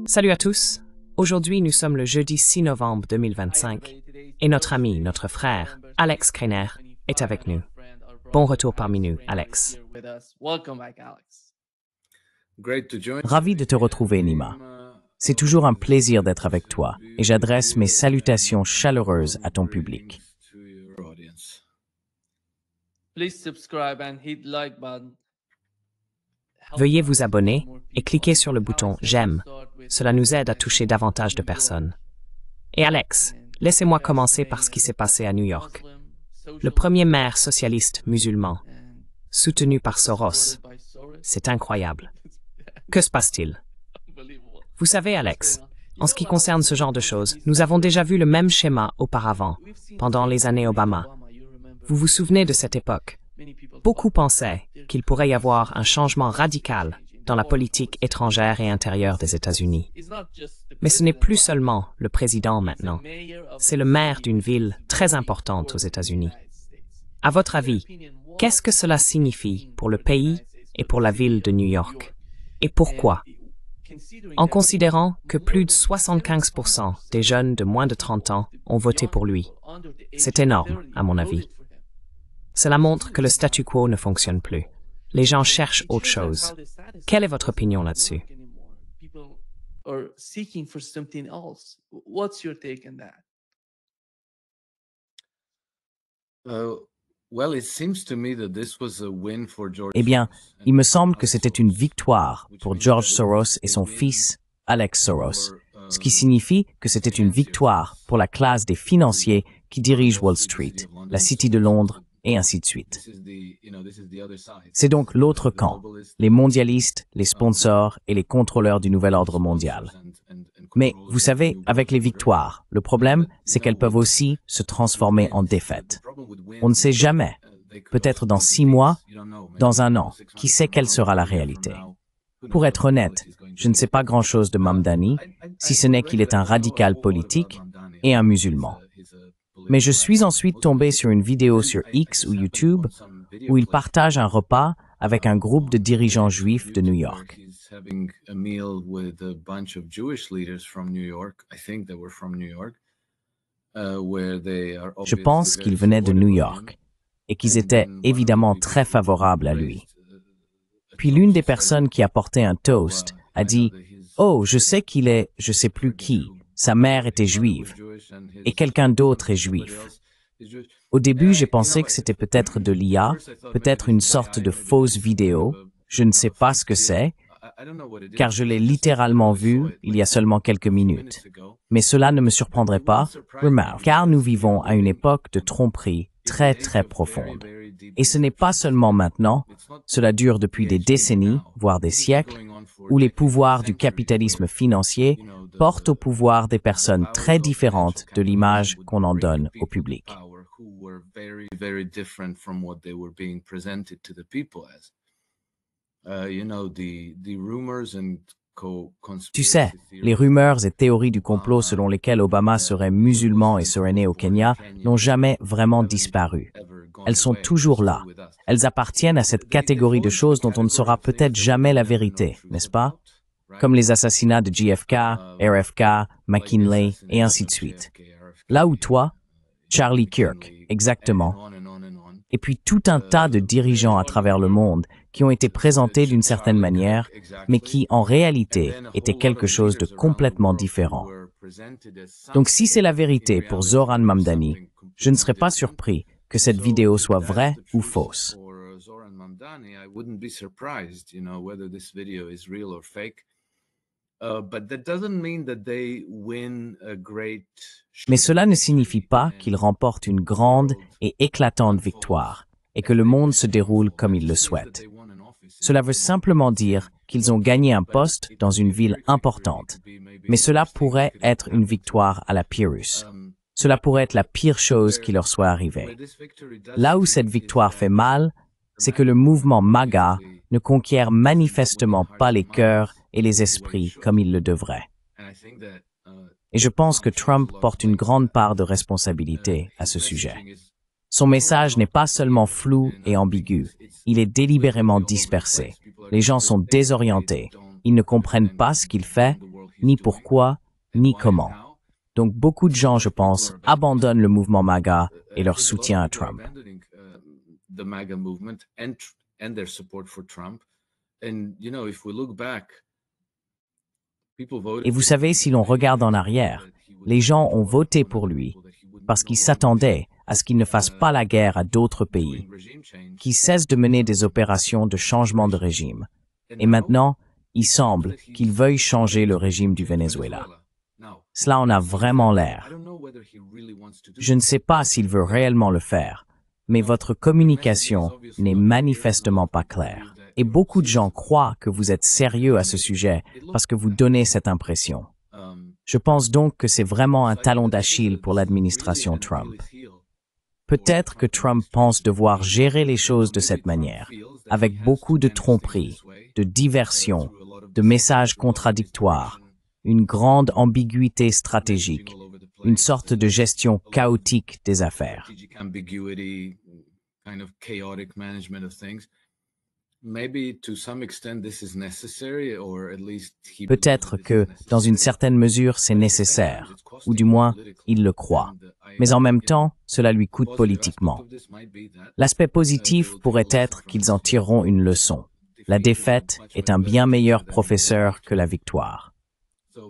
Salut à tous. Aujourd'hui, nous sommes le jeudi 6 novembre 2025 et notre ami, notre frère, Alex Kreiner, est avec nous. Bon retour parmi nous, Alex. Ravi de te retrouver, Nima. C'est toujours un plaisir d'être avec toi et j'adresse mes salutations chaleureuses à ton public. Veuillez vous abonner et cliquez sur le bouton « J'aime ». Cela nous aide à toucher davantage de personnes. Et Alex, laissez-moi commencer par ce qui s'est passé à New York. Le premier maire socialiste musulman, soutenu par Soros. C'est incroyable. Que se passe-t-il? Vous savez, Alex, en ce qui concerne ce genre de choses, nous avons déjà vu le même schéma auparavant, pendant les années Obama. Vous vous souvenez de cette époque? Beaucoup pensaient qu'il pourrait y avoir un changement radical dans la politique étrangère et intérieure des États-Unis. Mais ce n'est plus seulement le président maintenant, c'est le maire d'une ville très importante aux États-Unis. À votre avis, qu'est-ce que cela signifie pour le pays et pour la ville de New York? Et pourquoi? En considérant que plus de 75% des jeunes de moins de 30 ans ont voté pour lui. C'est énorme, à mon avis. Cela montre que le statu quo ne fonctionne plus. Les gens cherchent autre chose. Quelle est votre opinion là-dessus? Eh bien, il me semble que c'était une victoire pour George Soros et son fils, Alex Soros, ce qui signifie que c'était une victoire pour la classe des financiers qui dirigent Wall Street, la City de Londres, et ainsi de suite. C'est donc l'autre camp, les mondialistes, les sponsors et les contrôleurs du nouvel ordre mondial. Mais vous savez, avec les victoires, le problème, c'est qu'elles peuvent aussi se transformer en défaites. On ne sait jamais. Peut-être dans 6 mois, dans 1 an, qui sait quelle sera la réalité. Pour être honnête, je ne sais pas grand-chose de Mamdani, si ce n'est qu'il est un radical politique et un musulman. Mais je suis ensuite tombé sur une vidéo sur X ou YouTube où il partage un repas avec un groupe de dirigeants juifs de New York. Je pense qu'ils venaient de New York et qu'ils étaient évidemment très favorables à lui. Puis l'une des personnes qui a porté un toast a dit « Oh, je sais qu'il est, je sais plus qui, sa mère était juive, et quelqu'un d'autre est juif. » Au début, j'ai pensé que c'était peut-être de l'IA, peut-être une sorte de fausse vidéo, je ne sais pas ce que c'est, car je l'ai littéralement vu il y a seulement quelques minutes. Mais cela ne me surprendrait pas, car nous vivons à une époque de tromperie très très profonde. Et ce n'est pas seulement maintenant, cela dure depuis des décennies, voire des siècles, où les pouvoirs du capitalisme financier portent au pouvoir des personnes très différentes de l'image qu'on en donne au public. Tu sais, les rumeurs et théories du complot selon lesquelles Obama serait musulman et serait né au Kenya n'ont jamais vraiment disparu. Elles sont toujours là. Elles appartiennent à cette catégorie de choses dont on ne saura peut-être jamais la vérité, n'est-ce pas? Comme les assassinats de JFK, RFK, McKinley et ainsi de suite. Là où toi, Charlie Kirk, exactement. Et puis tout un tas de dirigeants à travers le monde qui ont été présentés d'une certaine manière, mais qui, en réalité, étaient quelque chose de complètement différent. Donc si c'est la vérité pour Zoran Mamdani, je ne serais pas surpris que cette vidéo soit vraie ou fausse. Mais cela ne signifie pas qu'ils remportent une grande et éclatante victoire et que le monde se déroule comme ils le souhaitent. Cela veut simplement dire qu'ils ont gagné un poste dans une ville importante, mais cela pourrait être une victoire à la Pyrrhus. Cela pourrait être la pire chose qui leur soit arrivée. Là où cette victoire fait mal, c'est que le mouvement MAGA ne conquiert manifestement pas les cœurs et les esprits comme il le devrait. Et je pense que Trump porte une grande part de responsabilité à ce sujet. Son message n'est pas seulement flou et ambigu, il est délibérément dispersé. Les gens sont désorientés, ils ne comprennent pas ce qu'il fait, ni pourquoi, ni comment. Donc beaucoup de gens, je pense, abandonnent le mouvement MAGA et leur soutien à Trump. Et vous savez, si l'on regarde en arrière, les gens ont voté pour lui parce qu'ils s'attendaient à ce qu'il ne fasse pas la guerre à d'autres pays, qu'il cesse de mener des opérations de changement de régime. Et maintenant, il semble qu'il veuille changer le régime du Venezuela. Cela en a vraiment l'air. Je ne sais pas s'il veut réellement le faire, mais votre communication n'est manifestement pas claire. Et beaucoup de gens croient que vous êtes sérieux à ce sujet parce que vous donnez cette impression. Je pense donc que c'est vraiment un talon d'Achille pour l'administration Trump. Peut-être que Trump pense devoir gérer les choses de cette manière, avec beaucoup de tromperies, de diversion, de messages contradictoires, une grande ambiguïté stratégique, une sorte de gestion chaotique des affaires. Peut-être que, dans une certaine mesure, c'est nécessaire, ou du moins, il le croit. Mais en même temps, cela lui coûte politiquement. L'aspect positif pourrait être qu'ils en tireront une leçon. La défaite est un bien meilleur professeur que la victoire.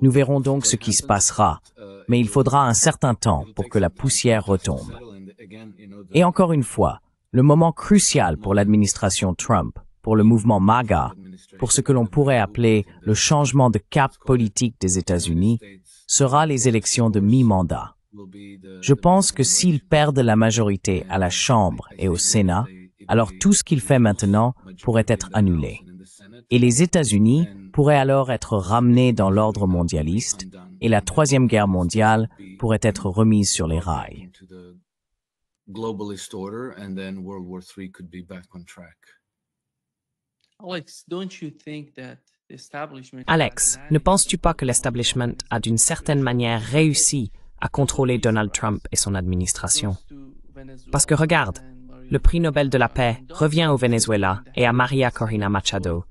Nous verrons donc ce qui se passera, mais il faudra un certain temps pour que la poussière retombe. Et encore une fois, le moment crucial pour l'administration Trump, pour le mouvement MAGA, pour ce que l'on pourrait appeler le changement de cap politique des États-Unis, sera les élections de mi-mandat. Je pense que s'ils perdent la majorité à la Chambre et au Sénat, alors tout ce qu'il fait maintenant pourrait être annulé. Et les États-Unis pourraient alors être ramenés dans l'ordre mondialiste et la Troisième Guerre mondiale pourrait être remise sur les rails. Alex, ne penses-tu pas que l'establishment a d'une certaine manière réussi à contrôler Donald Trump et son administration? Parce que regarde, le prix Nobel de la paix revient au Venezuela et à Maria Corina Machado,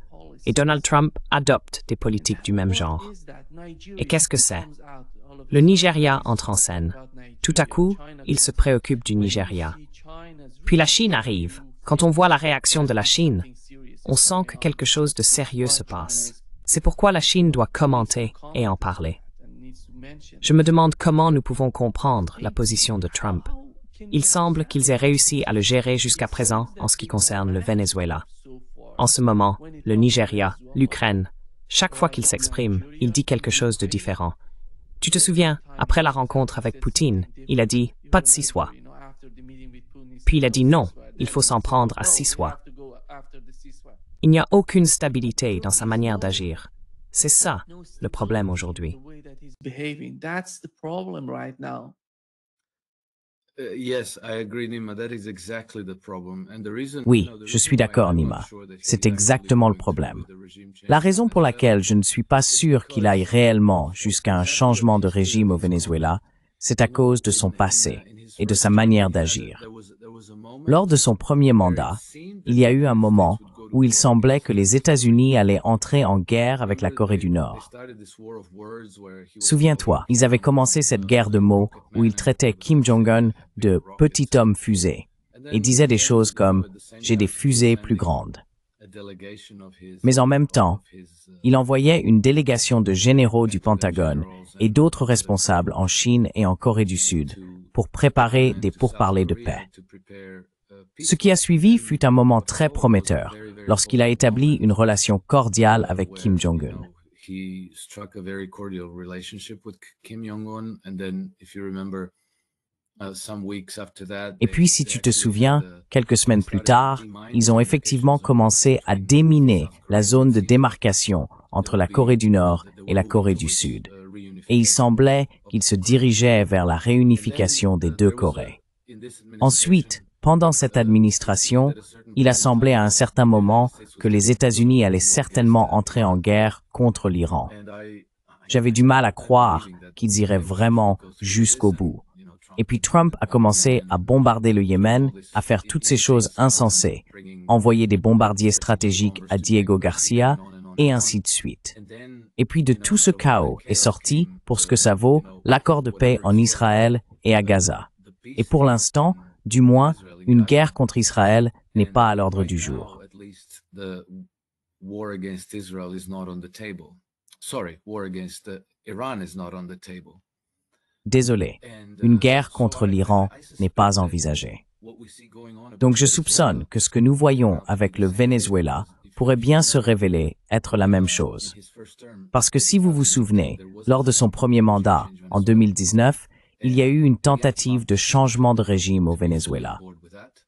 et Donald Trump adopte des politiques du même genre. Et qu'est-ce que c'est? Le Nigeria entre en scène. Tout à coup, il se préoccupe du Nigeria. Puis la Chine arrive. Quand on voit la réaction de la Chine, on sent que quelque chose de sérieux se passe. C'est pourquoi la Chine doit commenter et en parler. Je me demande comment nous pouvons comprendre la position de Trump. Il semble qu'ils aient réussi à le gérer jusqu'à présent en ce qui concerne le Venezuela. En ce moment, le Nigeria, l'Ukraine, chaque fois qu'il s'exprime, il dit quelque chose de différent. Tu te souviens, après la rencontre avec Poutine, il a dit « pas de Siswa ». Puis il a dit non, il faut s'en prendre à Siswa. Il n'y a aucune stabilité dans sa manière d'agir. C'est ça le problème aujourd'hui. Oui, je suis d'accord, Nima. C'est exactement le problème. La raison pour laquelle je ne suis pas sûr qu'il aille réellement jusqu'à un changement de régime au Venezuela, c'est à cause de son passé et de sa manière d'agir. Lors de son premier mandat, il y a eu un moment où il semblait que les États-Unis allaient entrer en guerre avec la Corée du Nord. Souviens-toi, ils avaient commencé cette guerre de mots où ils traitaient Kim Jong-un de « petit homme fusée » et disaient des choses comme « j'ai des fusées plus grandes ». Mais en même temps, il envoyait une délégation de généraux du Pentagone et d'autres responsables en Chine et en Corée du Sud pour préparer des pourparlers de paix. Ce qui a suivi fut un moment très prometteur lorsqu'il a établi une relation cordiale avec Kim Jong-un. Et puis, si tu te souviens, quelques semaines plus tard, ils ont effectivement commencé à déminer la zone de démarcation entre la Corée du Nord et la Corée du Sud. Et il semblait qu'ils se dirigeaient vers la réunification des deux Corées. Ensuite, pendant cette administration, il a semblé à un certain moment que les États-Unis allaient certainement entrer en guerre contre l'Iran. J'avais du mal à croire qu'ils iraient vraiment jusqu'au bout. Et puis Trump a commencé à bombarder le Yémen, à faire toutes ces choses insensées, envoyer des bombardiers stratégiques à Diego Garcia, et ainsi de suite. Et puis de tout ce chaos est sorti, pour ce que ça vaut, l'accord de paix en Israël et à Gaza. Et pour l'instant, du moins, une guerre contre Israël n'est pas à l'ordre du jour. Désolé, une guerre contre l'Iran n'est pas envisagée. Donc je soupçonne que ce que nous voyons avec le Venezuela pourrait bien se révéler être la même chose. Parce que si vous vous souvenez, lors de son premier mandat, en 2019, il y a eu une tentative de changement de régime au Venezuela.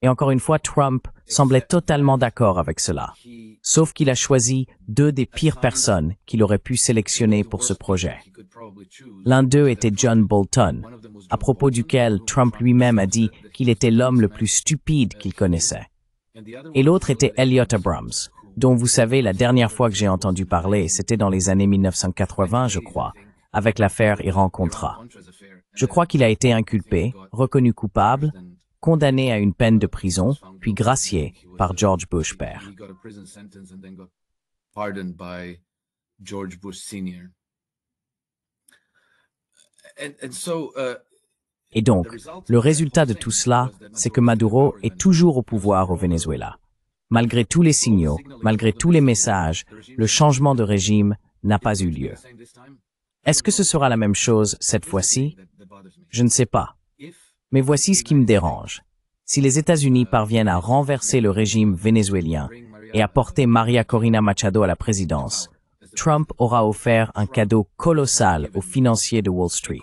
Et encore une fois, Trump semblait totalement d'accord avec cela. Sauf qu'il a choisi deux des pires personnes qu'il aurait pu sélectionner pour ce projet. L'un d'eux était John Bolton, à propos duquel Trump lui-même a dit qu'il était l'homme le plus stupide qu'il connaissait. Et l'autre était Elliot Abrams, dont vous savez, la dernière fois que j'ai entendu parler, c'était dans les années 1980, je crois, avec l'affaire Iran-Contra. Je crois qu'il a été inculpé, reconnu coupable, condamné à une peine de prison, puis gracié par George Bush père. Et donc, le résultat de tout cela, c'est que Maduro est toujours au pouvoir au Venezuela. Malgré tous les signaux, malgré tous les messages, le changement de régime n'a pas eu lieu. Est-ce que ce sera la même chose cette fois-ci? Je ne sais pas. Mais voici ce qui me dérange. Si les États-Unis parviennent à renverser le régime vénézuélien et à porter María Corina Machado à la présidence, Trump aura offert un cadeau colossal aux financiers de Wall Street.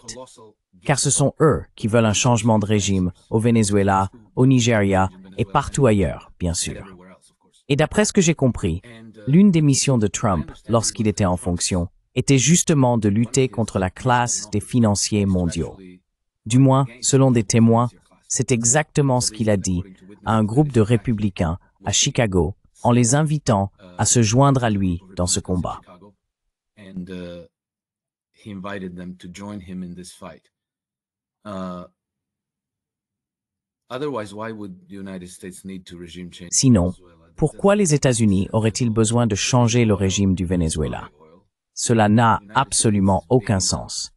Car ce sont eux qui veulent un changement de régime au Venezuela, au Nigeria et partout ailleurs, bien sûr. Et d'après ce que j'ai compris, l'une des missions de Trump, lorsqu'il était en fonction, était justement de lutter contre la classe des financiers mondiaux. Du moins, selon des témoins, c'est exactement ce qu'il a dit à un groupe de républicains à Chicago en les invitant à se joindre à lui dans ce combat. Sinon, pourquoi les États-Unis auraient-ils besoin de changer le régime du Venezuela? Cela n'a absolument aucun sens.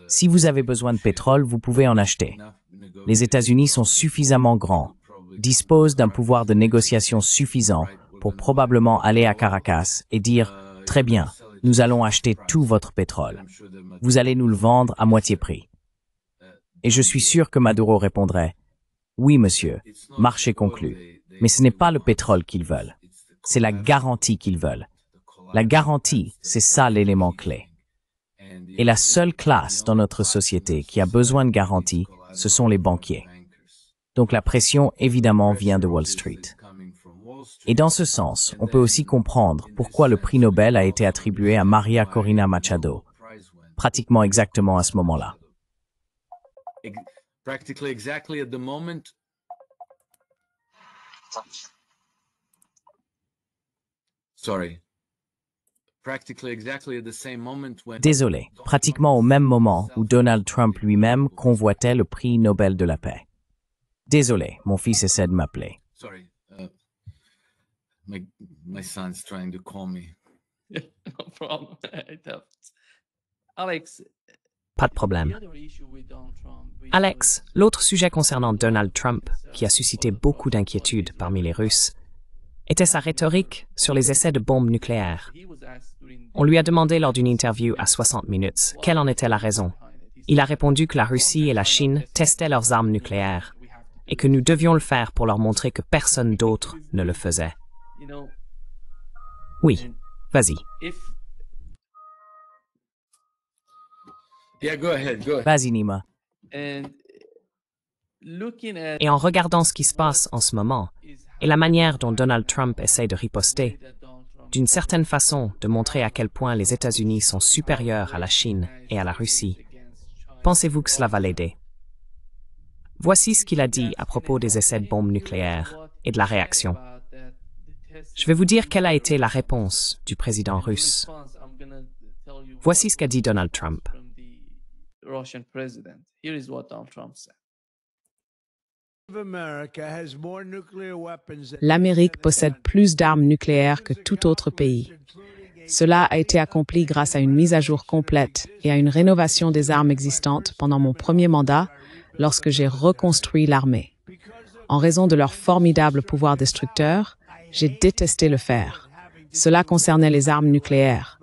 Si vous avez besoin de pétrole, vous pouvez en acheter. Les États-Unis sont suffisamment grands, disposent d'un pouvoir de négociation suffisant pour probablement aller à Caracas et dire « Très bien, nous allons acheter tout votre pétrole. Vous allez nous le vendre à moitié prix. » Et je suis sûr que Maduro répondrait « Oui, monsieur, marché conclu. Mais ce n'est pas le pétrole qu'ils veulent. C'est la garantie qu'ils veulent. La garantie, c'est ça l'élément clé. Et la seule classe dans notre société qui a besoin de garantie, ce sont les banquiers. Donc la pression, évidemment, vient de Wall Street. Et dans ce sens, on peut aussi comprendre pourquoi le prix Nobel a été attribué à María Corina Machado, pratiquement exactement à ce moment-là. Désolé, pratiquement au même moment où Donald Trump lui-même convoitait le prix Nobel de la paix. Désolé, mon fils essaie de m'appeler. My son's trying to call me. No problem. Alex. Pas de problème. Alex, l'autre sujet concernant Donald Trump, qui a suscité beaucoup d'inquiétudes parmi les Russes, était sa rhétorique sur les essais de bombes nucléaires. On lui a demandé lors d'une interview à 60 minutes quelle en était la raison. Il a répondu que la Russie et la Chine testaient leurs armes nucléaires et que nous devions le faire pour leur montrer que personne d'autre ne le faisait. Oui, vas-y. Vas-y, Nima. Et en regardant ce qui se passe en ce moment, et la manière dont Donald Trump essaie de riposter, d'une certaine façon de montrer à quel point les États-Unis sont supérieurs à la Chine et à la Russie, pensez-vous que cela va l'aider? Voici ce qu'il a dit à propos des essais de bombes nucléaires et de la réaction. Je vais vous dire quelle a été la réponse du président russe. Voici ce qu'a dit Donald Trump. L'Amérique possède plus d'armes nucléaires que tout autre pays. Cela a été accompli grâce à une mise à jour complète et à une rénovation des armes existantes pendant mon premier mandat, lorsque j'ai reconstruit l'armée. En raison de leur formidable pouvoir destructeur, j'ai détesté le faire. Cela concernait les armes nucléaires,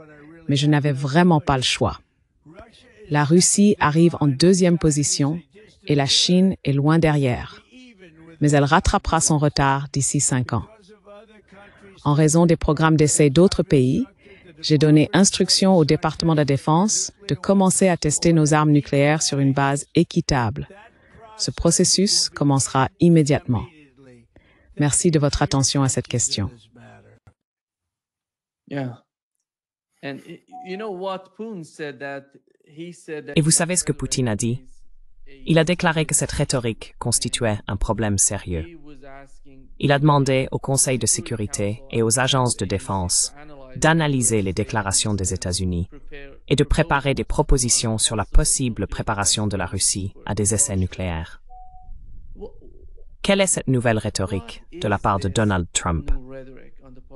mais je n'avais vraiment pas le choix. La Russie arrive en deuxième position et la Chine est loin derrière. Mais elle rattrapera son retard d'ici 5 ans. En raison des programmes d'essai d'autres pays, j'ai donné instruction au département de la Défense de commencer à tester nos armes nucléaires sur une base équitable. Ce processus commencera immédiatement. Merci de votre attention à cette question. Et vous savez ce que Poutine a dit? Il a déclaré que cette rhétorique constituait un problème sérieux. Il a demandé au Conseil de sécurité et aux agences de défense d'analyser les déclarations des États-Unis et de préparer des propositions sur la possible préparation de la Russie à des essais nucléaires. Quelle est cette nouvelle rhétorique de la part de Donald Trump?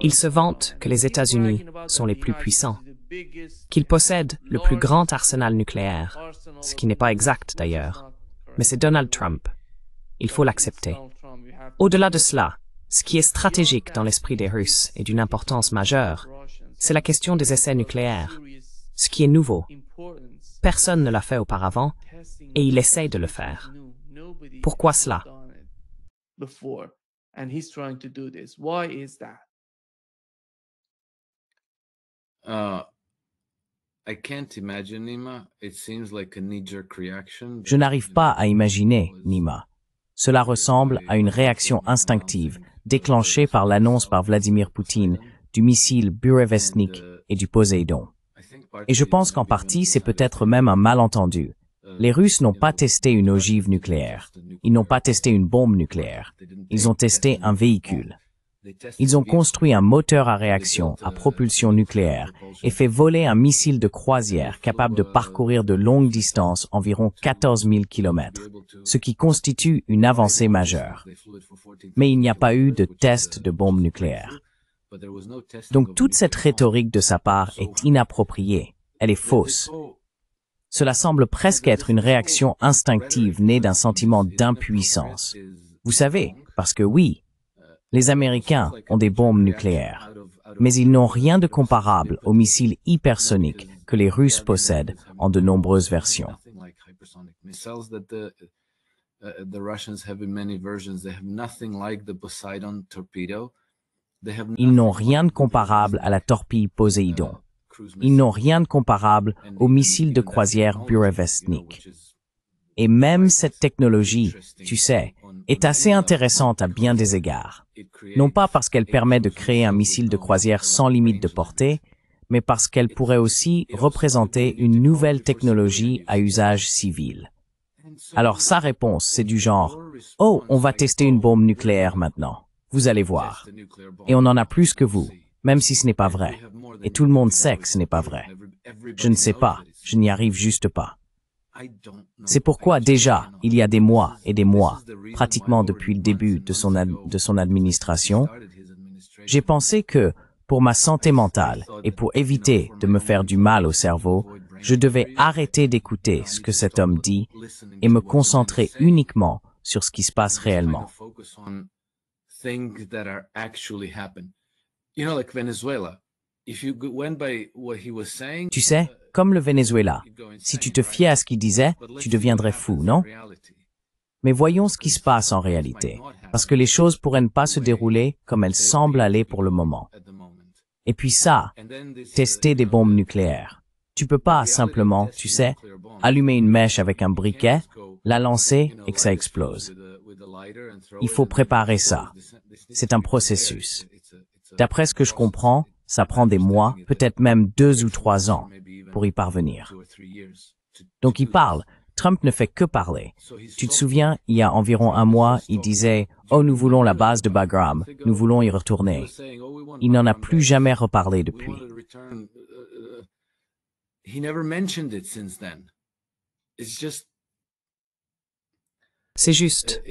Il se vante que les États-Unis sont les plus puissants, qu'ils possèdent le plus grand arsenal nucléaire, ce qui n'est pas exact d'ailleurs, mais c'est Donald Trump. Il faut l'accepter. Au-delà de cela, ce qui est stratégique dans l'esprit des Russes et d'une importance majeure, c'est la question des essais nucléaires, ce qui est nouveau. Personne ne l'a fait auparavant et il essaye de le faire. Pourquoi cela? Je n'arrive pas à imaginer, Nima. Cela ressemble à une réaction instinctive déclenchée par l'annonce par Vladimir Poutine du missile Burevestnik et du Poséidon. Et je pense qu'en partie, c'est peut-être même un malentendu. Les Russes n'ont pas testé une ogive nucléaire. Ils n'ont pas testé une bombe nucléaire. Ils ont testé un véhicule. Ils ont construit un moteur à réaction à propulsion nucléaire et fait voler un missile de croisière capable de parcourir de longues distances, environ 14 000 km, ce qui constitue une avancée majeure. Mais il n'y a pas eu de test de bombe nucléaire. Donc toute cette rhétorique de sa part est inappropriée. Elle est fausse. Cela semble presque être une réaction instinctive née d'un sentiment d'impuissance. Vous savez, parce que oui, les Américains ont des bombes nucléaires, mais ils n'ont rien de comparable aux missiles hypersoniques que les Russes possèdent en de nombreuses versions. Ils n'ont rien de comparable à la torpille Poséidon. Ils n'ont rien de comparable au missile de croisière Burevestnik. Et même cette technologie, tu sais, est assez intéressante à bien des égards. Non pas parce qu'elle permet de créer un missile de croisière sans limite de portée, mais parce qu'elle pourrait aussi représenter une nouvelle technologie à usage civil. Alors sa réponse, c'est du genre « Oh, on va tester une bombe nucléaire maintenant. Vous allez voir. Et on en a plus que vous, même si ce n'est pas vrai. Et tout le monde sait que ce n'est pas vrai. Je ne sais pas, je n'y arrive juste pas. » C'est pourquoi déjà, il y a des mois et des mois, pratiquement depuis le début de son administration, j'ai pensé que, pour ma santé mentale et pour éviter de me faire du mal au cerveau, je devais arrêter d'écouter ce que cet homme dit et me concentrer uniquement sur ce qui se passe réellement. Tu sais, comme le Venezuela, si tu te fiais à ce qu'il disait, tu deviendrais fou, non? Mais voyons ce qui se passe en réalité, parce que les choses pourraient ne pas se dérouler comme elles semblent aller pour le moment. Et puis ça, tester des bombes nucléaires. Tu peux pas simplement, tu sais, allumer une mèche avec un briquet, la lancer et que ça explose. Il faut préparer ça. C'est un processus. D'après ce que je comprends, ça prend des mois, peut-être même 2 ou 3 ans pour y parvenir. Donc il parle. Trump ne fait que parler. Tu te souviens, il y a environ 1 mois, il disait « Oh, nous voulons la base de Bagram, nous voulons y retourner ». Il n'en a plus jamais reparlé depuis. C'est juste.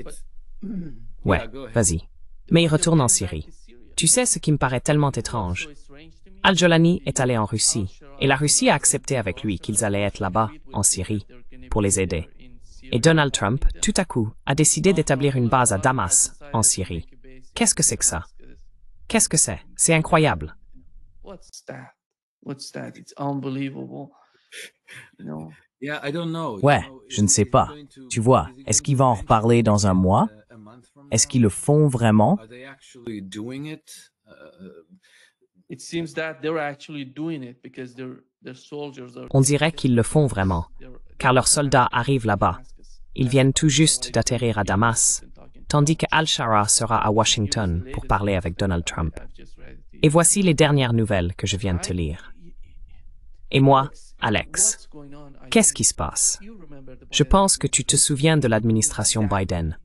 Ouais, vas-y. Mais il retourne en Syrie. Tu sais ce qui me paraît tellement étrange? Al-Jolani est allé en Russie, et la Russie a accepté avec lui qu'ils allaient être là-bas, en Syrie, pour les aider. Et Donald Trump, tout à coup, a décidé d'établir une base à Damas, en Syrie. Qu'est-ce que c'est que ça? Qu'est-ce que c'est? C'est incroyable. Ouais, je ne sais pas. Tu vois, est-ce qu'ils vont en reparler dans un mois? Est-ce qu'ils le font vraiment? On dirait qu'ils le font vraiment, car leurs soldats arrivent là-bas. Ils viennent tout juste d'atterrir à Damas, tandis que Al-Shara sera à Washington pour parler avec Donald Trump. Et voici les dernières nouvelles que je viens de te lire. Et moi, Alex, qu'est-ce qui se passe? Je pense que tu te souviens de l'administration Biden.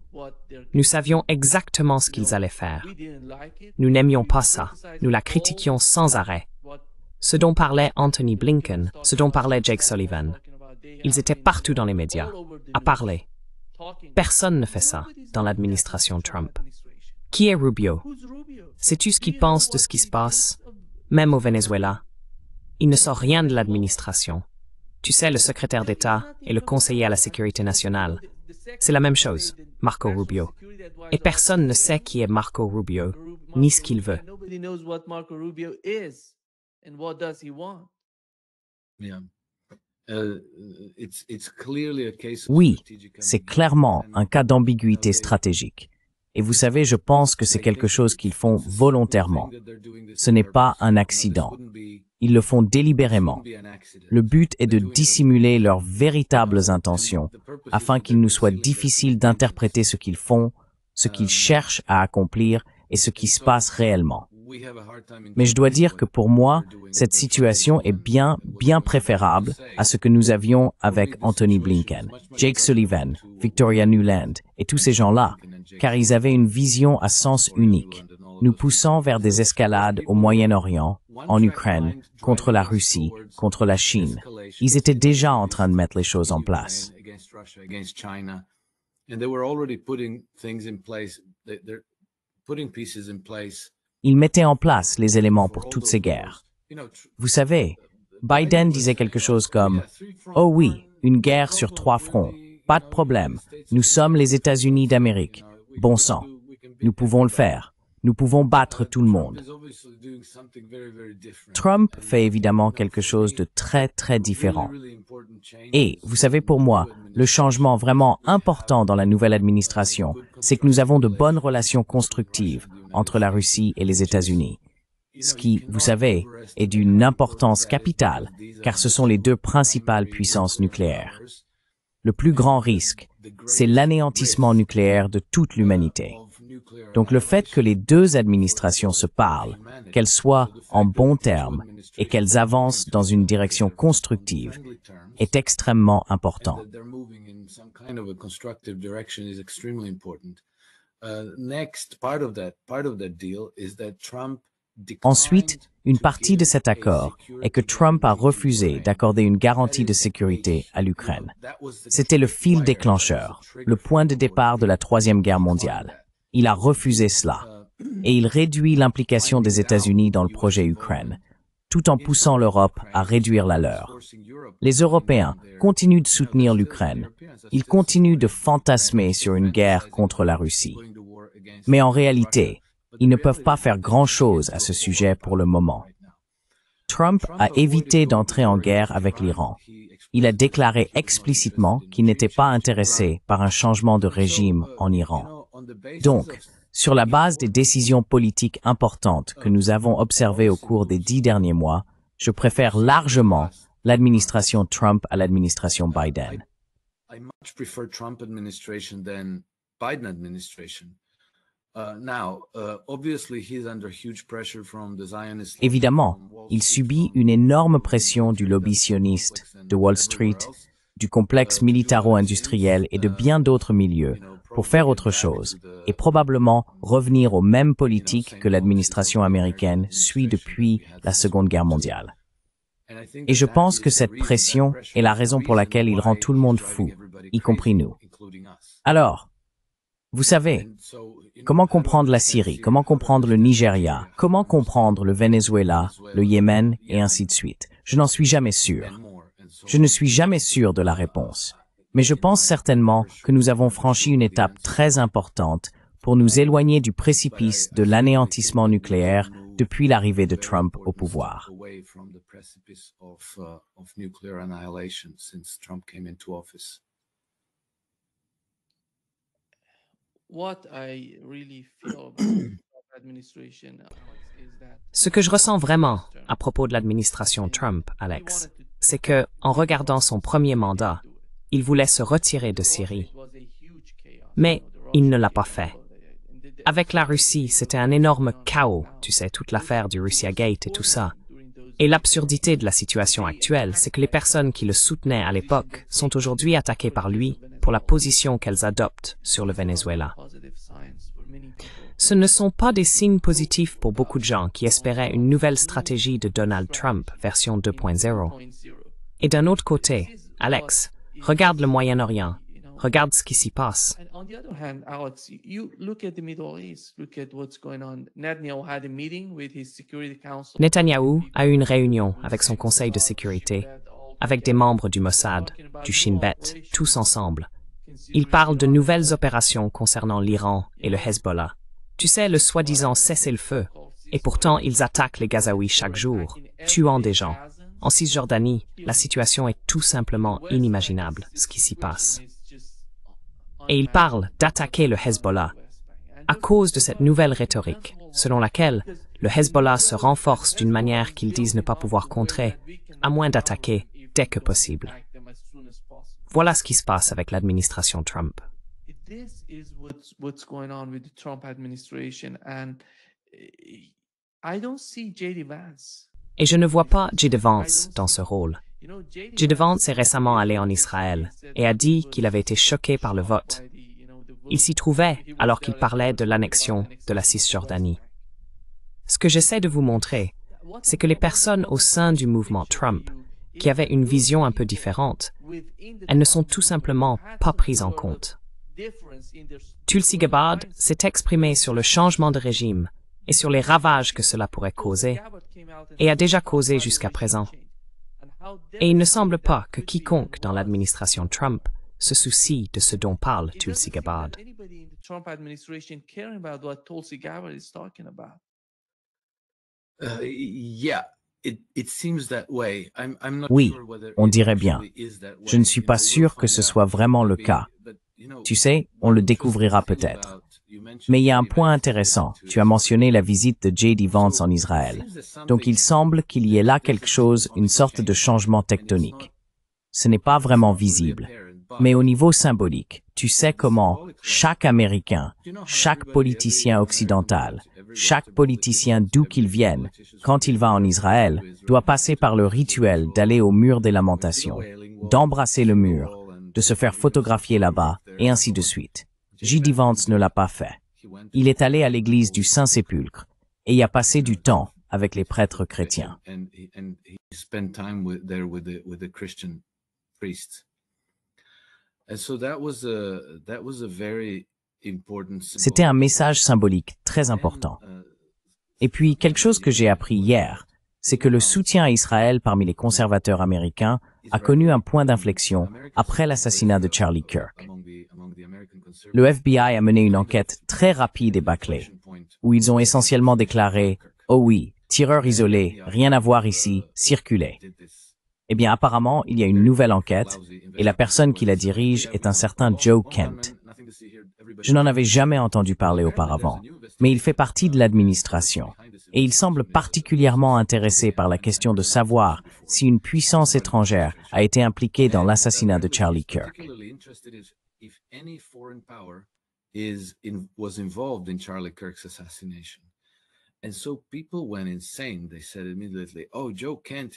Nous savions exactement ce qu'ils allaient faire. Nous n'aimions pas ça. Nous la critiquions sans arrêt. Ce dont parlait Anthony Blinken, ce dont parlait Jake Sullivan. Ils étaient partout dans les médias, à parler. Personne ne fait ça dans l'administration Trump. Qui est Rubio? Sais-tu ce qu'il pense de ce qui se passe? Même au Venezuela. Il ne sort rien de l'administration. Tu sais, le secrétaire d'État et le conseiller à la sécurité nationale. C'est la même chose, Marco Rubio. Et personne ne sait qui est Marco Rubio, ni ce qu'il veut. Oui, c'est clairement un cas d'ambiguïté stratégique. Et vous savez, je pense que c'est quelque chose qu'ils font volontairement. Ce n'est pas un accident. Ils le font délibérément. Le but est de dissimuler leurs véritables intentions, afin qu'il nous soit difficile d'interpréter ce qu'ils font, ce qu'ils cherchent à accomplir et ce qui se passe réellement. Mais je dois dire que pour moi, cette situation est bien préférable à ce que nous avions avec Anthony Blinken, Jake Sullivan, Victoria Nuland et tous ces gens-là, car ils avaient une vision à sens unique, nous poussant vers des escalades au Moyen-Orient, en Ukraine, contre la Russie, contre la Chine. Ils étaient déjà en train de mettre les choses en place. Ils mettaient en place les éléments pour toutes ces guerres. Vous savez, Biden disait quelque chose comme « Oh oui, une guerre sur 3 fronts, pas de problème, nous sommes les États-Unis d'Amérique, bon sang, nous pouvons le faire. Nous pouvons battre tout le monde. » Trump fait évidemment quelque chose de très différent. Et, vous savez, pour moi, le changement vraiment important dans la nouvelle administration, c'est que nous avons de bonnes relations constructives entre la Russie et les États-Unis. Ce qui, vous savez, est d'une importance capitale, car ce sont les 2 principales puissances nucléaires. Le plus grand risque, c'est l'anéantissement nucléaire de toute l'humanité. Donc le fait que les 2 administrations se parlent, qu'elles soient en bons termes et qu'elles avancent dans une direction constructive, est extrêmement important. Ensuite, une partie de cet accord est que Trump a refusé d'accorder une garantie de sécurité à l'Ukraine. C'était le fil déclencheur, le point de départ de la Troisième Guerre mondiale. Il a refusé cela, et il réduit l'implication des États-Unis dans le projet Ukraine, tout en poussant l'Europe à réduire la leur. Les Européens continuent de soutenir l'Ukraine. Ils continuent de fantasmer sur une guerre contre la Russie. Mais en réalité, ils ne peuvent pas faire grand-chose à ce sujet pour le moment. Trump a évité d'entrer en guerre avec l'Iran. Il a déclaré explicitement qu'il n'était pas intéressé par un changement de régime en Iran. Donc, sur la base des décisions politiques importantes que nous avons observées au cours des 10 derniers mois, je préfère largement l'administration Trump à l'administration Biden. Évidemment, il subit une énorme pression du lobby sioniste, de Wall Street, du complexe militaro-industriel et de bien d'autres milieux pour faire autre chose et probablement revenir aux mêmes politiques que l'administration américaine suit depuis la Seconde Guerre mondiale. Et je pense que cette pression est la raison pour laquelle il rend tout le monde fou, y compris nous. Alors, Vous savez, comment comprendre la Syrie, comment comprendre le Nigeria, comment comprendre le Venezuela, le Yémen, et ainsi de suite. Je n'en suis jamais sûr. Je ne suis jamais sûr de la réponse. Mais je pense certainement que nous avons franchi une étape très importante pour nous éloigner du précipice de l'anéantissement nucléaire depuis l'arrivée de Trump au pouvoir. Ce que je ressens vraiment à propos de l'administration Trump, Alex, c'est que, en regardant son premier mandat, il voulait se retirer de Syrie. Mais il ne l'a pas fait. Avec la Russie, c'était un énorme chaos, tu sais, toute l'affaire du Russia Gate et tout ça. Et l'absurdité de la situation actuelle, c'est que les personnes qui le soutenaient à l'époque sont aujourd'hui attaquées par lui pour la position qu'elles adoptent sur le Venezuela. Ce ne sont pas des signes positifs pour beaucoup de gens qui espéraient une nouvelle stratégie de Donald Trump, version 2.0. Et d'un autre côté, Alex, regarde le Moyen-Orient, regarde ce qui s'y passe. Netanyahou a eu une réunion avec son conseil de sécurité, avec des membres du Mossad, du Shin Bet, tous ensemble. Ils parlent de nouvelles opérations concernant l'Iran et le Hezbollah. Tu sais, le soi-disant cessez-le-feu. Et pourtant, ils attaquent les Gazaouis chaque jour, tuant des gens. En Cisjordanie, la situation est tout simplement inimaginable, ce qui s'y passe. Et ils parlent d'attaquer le Hezbollah à cause de cette nouvelle rhétorique, selon laquelle le Hezbollah se renforce d'une manière qu'ils disent ne pas pouvoir contrer, à moins d'attaquer dès que possible. Voilà ce qui se passe avec l'administration Trump. Et je ne vois pas J.D. Vance dans ce rôle. J.D. Vance est récemment allé en Israël et a dit qu'il avait été choqué par le vote. Il s'y trouvait alors qu'il parlait de l'annexion de la Cisjordanie. Ce que j'essaie de vous montrer, c'est que les personnes au sein du mouvement Trump, qui avaient une vision un peu différente, elles ne sont tout simplement pas prises en compte. Tulsi Gabbard s'est exprimé sur le changement de régime et sur les ravages que cela pourrait causer, et a déjà causé jusqu'à présent. Et il ne semble pas que quiconque dans l'administration Trump se soucie de ce dont parle Tulsi Gabbard. Oui, on dirait bien. Je ne suis pas sûr que ce soit vraiment le cas. Tu sais, on le découvrira peut-être. Mais il y a un point intéressant. Tu as mentionné la visite de J.D. Vance en Israël. Donc il semble qu'il y ait là quelque chose, une sorte de changement tectonique. Ce n'est pas vraiment visible. Mais au niveau symbolique, tu sais comment chaque Américain, chaque politicien occidental, chaque politicien d'où qu'il vienne, quand il va en Israël, doit passer par le rituel d'aller au mur des lamentations, d'embrasser le mur, de se faire photographier là-bas, et ainsi de suite. J.D. Vance ne l'a pas fait. Il est allé à l'église du Saint-Sépulcre et y a passé du temps avec les prêtres chrétiens. C'était un message symbolique très important. Et puis, quelque chose que j'ai appris hier, c'est que le soutien à Israël parmi les conservateurs américains a connu un point d'inflexion après l'assassinat de Charlie Kirk. Le FBI a mené une enquête très rapide et bâclée, où ils ont essentiellement déclaré « Oh oui, tireur isolé, rien à voir ici, circulez ». Eh bien, apparemment, il y a une nouvelle enquête, et la personne qui la dirige est un certain Joe Kent. Je n'en avais jamais entendu parler auparavant, mais il fait partie de l'administration, et il semble particulièrement intéressé par la question de savoir si une puissance étrangère a été impliquée dans l'assassinat de Charlie Kirk.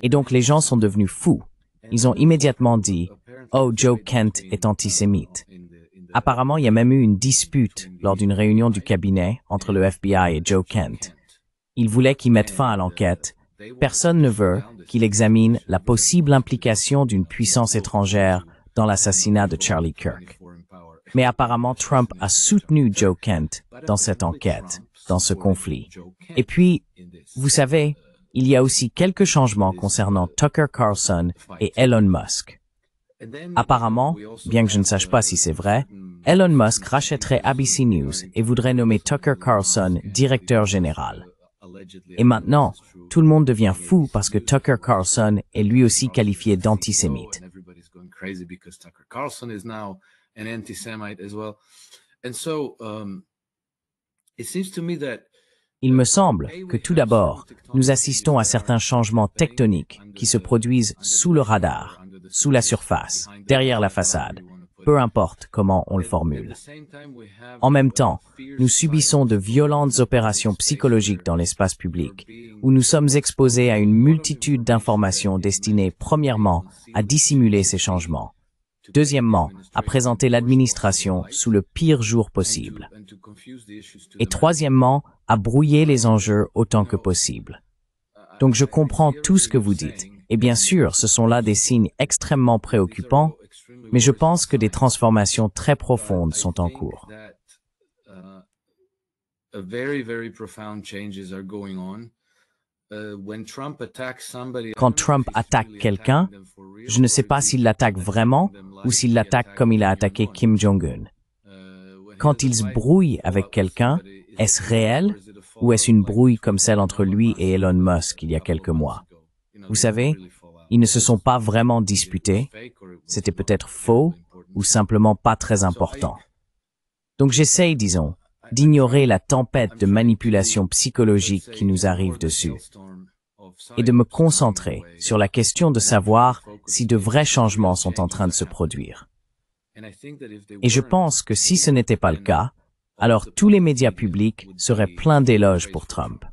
Et donc les gens sont devenus fous. Ils ont immédiatement dit « Oh, Joe Kent est antisémite ». Apparemment, il y a même eu une dispute lors d'une réunion du cabinet entre le FBI et Joe Kent. Ils voulaient qu'il mette fin à l'enquête. Personne ne veut qu'il examine la possible implication d'une puissance étrangère dans l'assassinat de Charlie Kirk. Mais apparemment, Trump a soutenu Joe Kent dans cette enquête, dans ce conflit. Et puis, vous savez, il y a aussi quelques changements concernant Tucker Carlson et Elon Musk. Apparemment, bien que je ne sache pas si c'est vrai, Elon Musk rachèterait ABC News et voudrait nommer Tucker Carlson directeur général. Et maintenant, tout le monde devient fou parce que Tucker Carlson est lui aussi qualifié d'antisémite. Il me semble que tout d'abord, nous assistons à certains changements tectoniques qui se produisent sous le radar, sous la surface, derrière la façade, peu importe comment on le formule. En même temps, nous subissons de violentes opérations psychologiques dans l'espace public, où nous sommes exposés à une multitude d'informations destinées, premièrement, à dissimuler ces changements, deuxièmement, à présenter l'administration sous le pire jour possible, et troisièmement, à brouiller les enjeux autant que possible. Donc je comprends tout ce que vous dites, et bien sûr, ce sont là des signes extrêmement préoccupants, mais je pense que des transformations très profondes sont en cours. Quand Trump attaque quelqu'un, je ne sais pas s'il l'attaque vraiment ou s'il l'attaque comme il a attaqué Kim Jong-un. Quand il se brouille avec quelqu'un, est-ce réel ou est-ce une brouille comme celle entre lui et Elon Musk il y a quelques mois? Vous savez, ils ne se sont pas vraiment disputés, c'était peut-être faux ou simplement pas très important. Donc j'essaye, disons, d'ignorer la tempête de manipulation psychologique qui nous arrive dessus et de me concentrer sur la question de savoir si de vrais changements sont en train de se produire. Et je pense que si ce n'était pas le cas, alors tous les médias publics seraient pleins d'éloges pour Trump.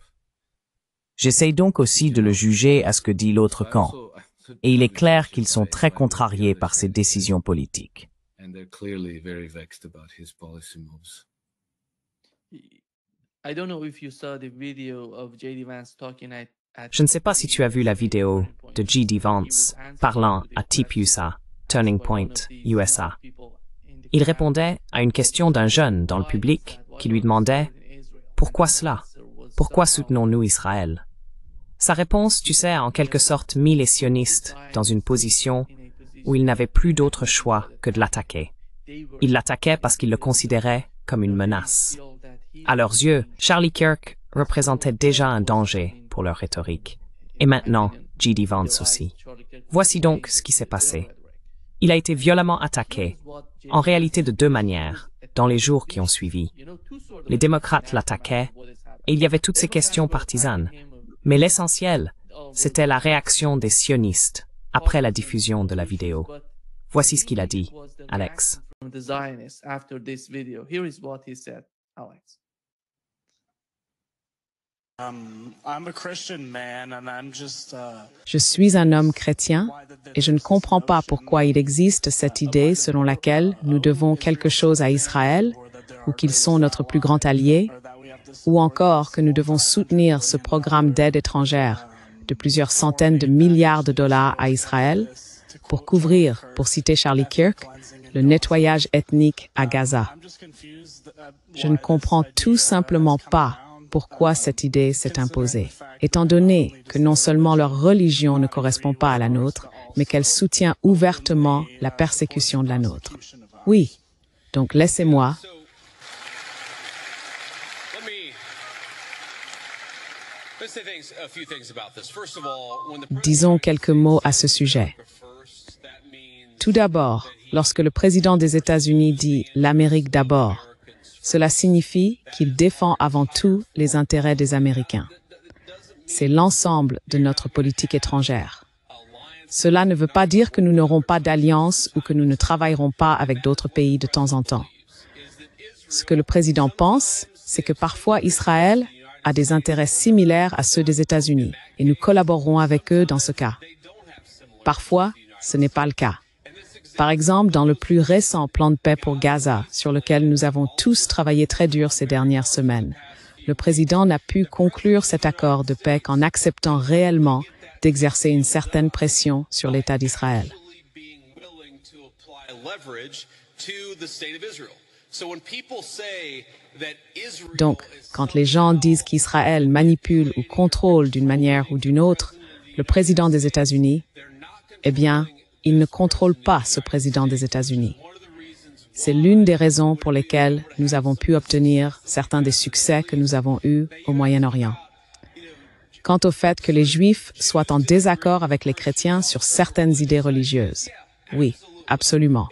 J'essaye donc aussi de le juger à ce que dit l'autre camp, et il est clair qu'ils sont très contrariés par ses décisions politiques. Je ne sais pas si tu as vu la vidéo de J.D. Vance parlant à TPUSA, Turning Point, USA. Il répondait à une question d'un jeune dans le public qui lui demandait « Pourquoi cela? Pourquoi soutenons-nous Israël ?» Sa réponse, tu sais, a en quelque sorte mis les sionistes dans une position où ils n'avaient plus d'autre choix que de l'attaquer. Ils l'attaquaient parce qu'ils le considéraient comme une menace. À leurs yeux, Charlie Kirk représentait déjà un danger pour leur rhétorique. Et maintenant, J.D. Vance aussi. Voici donc ce qui s'est passé. Il a été violemment attaqué, en réalité de deux manières, dans les jours qui ont suivi. Les démocrates l'attaquaient, et il y avait toutes ces questions partisanes. Mais l'essentiel, c'était la réaction des sionistes après la diffusion de la vidéo. Voici ce qu'il a dit, Alex. Je suis un homme chrétien et je ne comprends pas pourquoi il existe cette idée selon laquelle nous devons quelque chose à Israël ou qu'ils sont notre plus grand allié, ou encore que nous devons soutenir ce programme d'aide étrangère de plusieurs centaines de milliards de dollars à Israël pour couvrir, pour citer Charlie Kirk, le nettoyage ethnique à Gaza. Je ne comprends tout simplement pas pourquoi cette idée s'est imposée, étant donné que non seulement leur religion ne correspond pas à la nôtre, mais qu'elle soutient ouvertement la persécution de la nôtre. Oui, donc laissez-moi disons quelques mots à ce sujet. Tout d'abord, lorsque le président des États-Unis dit « l'Amérique d'abord », cela signifie qu'il défend avant tout les intérêts des Américains. C'est l'ensemble de notre politique étrangère. Cela ne veut pas dire que nous n'aurons pas d'alliance ou que nous ne travaillerons pas avec d'autres pays de temps en temps. Ce que le président pense, c'est que parfois Israël a des intérêts similaires à ceux des États-Unis et nous collaborerons avec eux dans ce cas. Parfois, ce n'est pas le cas. Par exemple, dans le plus récent plan de paix pour Gaza, sur lequel nous avons tous travaillé très dur ces dernières semaines, le président n'a pu conclure cet accord de paix qu'en acceptant réellement d'exercer une certaine pression sur l'État d'Israël. Donc, quand les gens disent qu'Israël manipule ou contrôle d'une manière ou d'une autre le président des États-Unis, eh bien, il ne contrôle pas ce président des États-Unis. C'est l'une des raisons pour lesquelles nous avons pu obtenir certains des succès que nous avons eus au Moyen-Orient. Quant au fait que les Juifs soient en désaccord avec les chrétiens sur certaines idées religieuses, oui, absolument.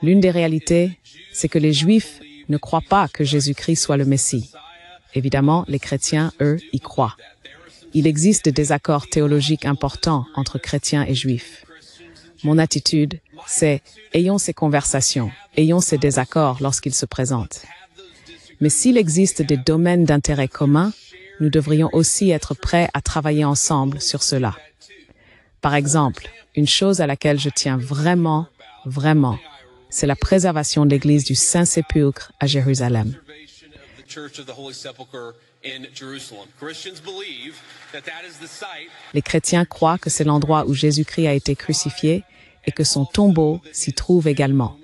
L'une des réalités, c'est que les Juifs ne croient pas que Jésus-Christ soit le Messie. Évidemment, les chrétiens, eux, y croient. Il existe des désaccords théologiques importants entre chrétiens et juifs. Mon attitude, c'est ayons ces conversations, ayons ces désaccords lorsqu'ils se présentent. Mais s'il existe des domaines d'intérêt commun, nous devrions aussi être prêts à travailler ensemble sur cela. Par exemple, une chose à laquelle je tiens vraiment, c'est la préservation de l'église du Saint-Sépulcre à Jérusalem. Les chrétiens croient que c'est l'endroit où Jésus-Christ a été crucifié et que son tombeau s'y trouve également.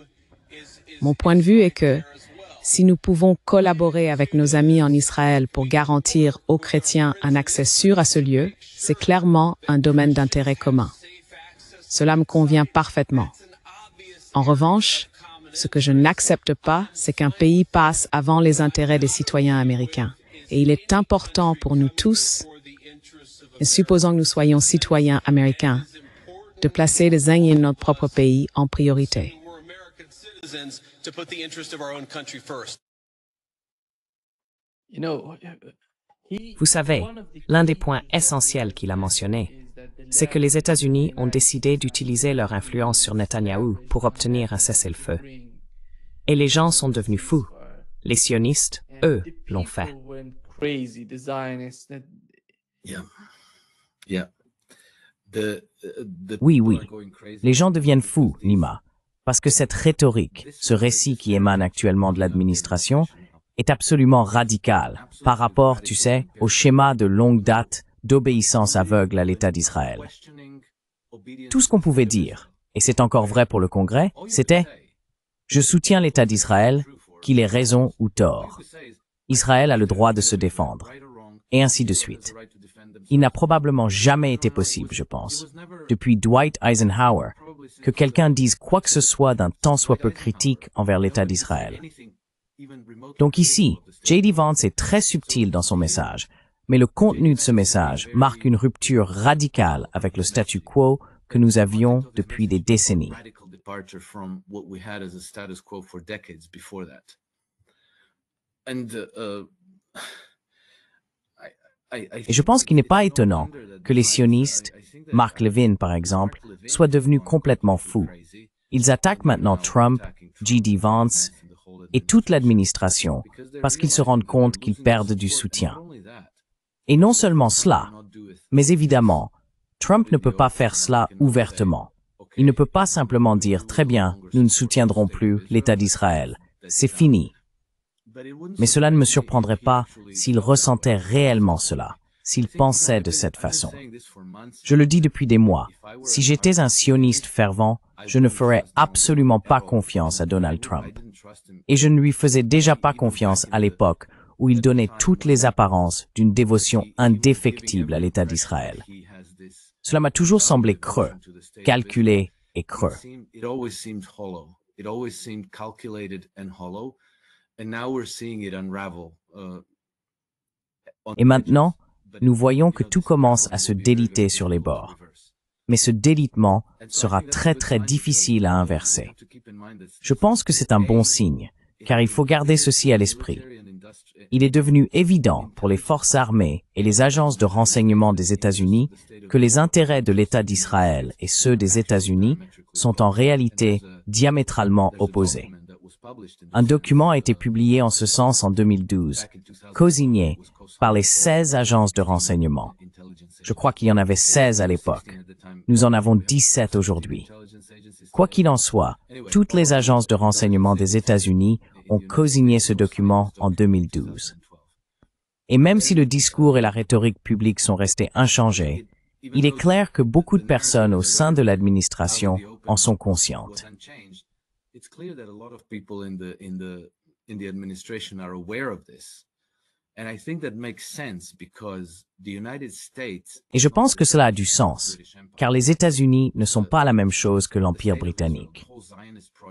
Mon point de vue est que si nous pouvons collaborer avec nos amis en Israël pour garantir aux chrétiens un accès sûr à ce lieu, c'est clairement un domaine d'intérêt commun. Cela me convient parfaitement. En revanche, ce que je n'accepte pas, c'est qu'un pays passe avant les intérêts des citoyens américains. Et il est important pour nous tous, et supposons que nous soyons citoyens américains, de placer les intérêts de notre propre pays en priorité. Vous savez, l'un des points essentiels qu'il a mentionné, c'est que les États-Unis ont décidé d'utiliser leur influence sur Netanyahou pour obtenir un cessez-le-feu. Et les gens sont devenus fous. Les sionistes, eux, l'ont fait. Oui. Les gens deviennent fous, Nima, parce que cette rhétorique, ce récit qui émane actuellement de l'administration, est absolument radical par rapport, tu sais, au schéma de longue date d'obéissance aveugle à l'État d'Israël. Tout ce qu'on pouvait dire, et c'est encore vrai pour le Congrès, c'était « Je soutiens l'État d'Israël, qu'il ait raison ou tort. Israël a le droit de se défendre. » Et ainsi de suite. Il n'a probablement jamais été possible, je pense, depuis Dwight Eisenhower, que quelqu'un dise quoi que ce soit d'un tant soit peu critique envers l'État d'Israël. Donc ici, J.D. Vance est très subtil dans son message, mais le contenu de ce message marque une rupture radicale avec le statu quo que nous avions depuis des décennies. Et je pense qu'il n'est pas étonnant que les sionistes, Mark Levin par exemple, soient devenus complètement fous. Ils attaquent maintenant Trump, J.D. Vance et toute l'administration parce qu'ils se rendent compte qu'ils perdent du soutien. Et non seulement cela, mais évidemment, Trump ne peut pas faire cela ouvertement. Il ne peut pas simplement dire « Très bien, nous ne soutiendrons plus l'État d'Israël. C'est fini. » Mais cela ne me surprendrait pas s'il ressentait réellement cela, s'il pensait de cette façon. Je le dis depuis des mois, si j'étais un sioniste fervent, je ne ferais absolument pas confiance à Donald Trump. Et je ne lui faisais déjà pas confiance à l'époque où il donnait toutes les apparences d'une dévotion indéfectible à l'État d'Israël. Cela m'a toujours semblé creux, calculé et creux. Et maintenant, nous voyons que tout commence à se déliter sur les bords. Mais ce délitement sera très difficile à inverser. Je pense que c'est un bon signe, car il faut garder ceci à l'esprit. Il est devenu évident pour les forces armées et les agences de renseignement des États-Unis que les intérêts de l'État d'Israël et ceux des États-Unis sont en réalité diamétralement opposés. Un document a été publié en ce sens en 2012, cosigné par les 16 agences de renseignement. Je crois qu'il y en avait 16 à l'époque. Nous en avons 17 aujourd'hui. Quoi qu'il en soit, toutes les agences de renseignement des États-Unis ont cosigné ce document en 2012. Et même si le discours et la rhétorique publique sont restés inchangés, il est clair que beaucoup de personnes au sein de l'administration en sont conscientes. it's clear that a lot of people in the administration are aware of this. And I think that makes sense because the United States. Et je pense que cela a du sens, car les États-Unis ne sont pas la même chose que l'Empire britannique.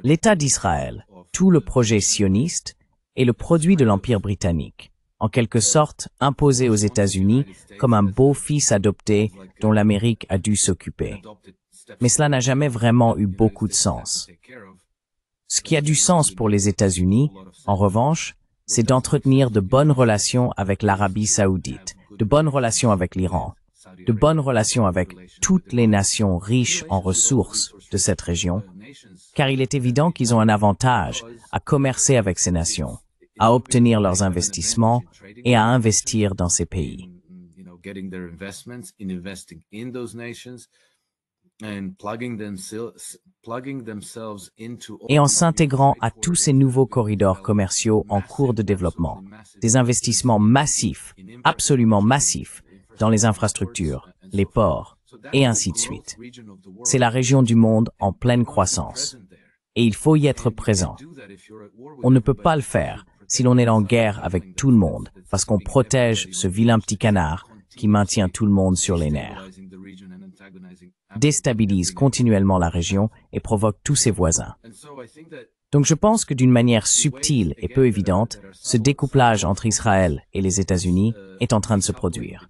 L'État d'Israël, tout le projet sioniste, est le produit de l'Empire britannique, en quelque sorte imposé aux États-Unis comme un beau-fils adopté dont l'Amérique a dû s'occuper. Mais cela n'a jamais vraiment eu beaucoup de sens. Ce qui a du sens pour les États-Unis, en revanche, c'est d'entretenir de bonnes relations avec l'Arabie saoudite, de bonnes relations avec l'Iran, de bonnes relations avec toutes les nations riches en ressources de cette région, car il est évident qu'ils ont un avantage à commercer avec ces nations, à obtenir leurs investissements et à investir dans ces pays. Et en s'intégrant à tous ces nouveaux corridors commerciaux en cours de développement, des investissements massifs, absolument massifs, dans les infrastructures, les ports, et ainsi de suite. C'est la région du monde en pleine croissance. Et il faut y être présent. On ne peut pas le faire si l'on est en guerre avec tout le monde, parce qu'on protège ce vilain petit canard qui maintient tout le monde sur les nerfs, déstabilise continuellement la région et provoque tous ses voisins. Donc je pense que d'une manière subtile et peu évidente, ce découplage entre Israël et les États-Unis est en train de se produire.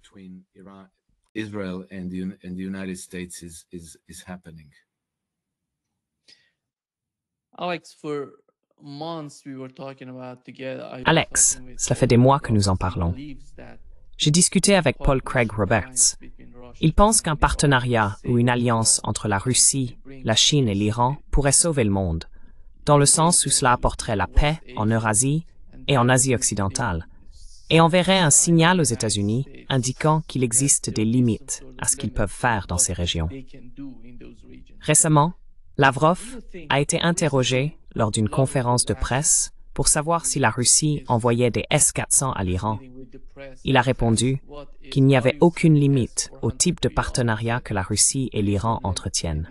Alex, cela fait des mois que nous en parlons. J'ai discuté avec Paul Craig Roberts. Il pense qu'un partenariat ou une alliance entre la Russie, la Chine et l'Iran pourrait sauver le monde, dans le sens où cela apporterait la paix en Eurasie et en Asie occidentale, et enverrait un signal aux États-Unis indiquant qu'il existe des limites à ce qu'ils peuvent faire dans ces régions. Récemment, Lavrov a été interrogé lors d'une conférence de presse pour savoir si la Russie envoyait des S-400 à l'Iran. Il a répondu qu'il n'y avait aucune limite au type de partenariat que la Russie et l'Iran entretiennent.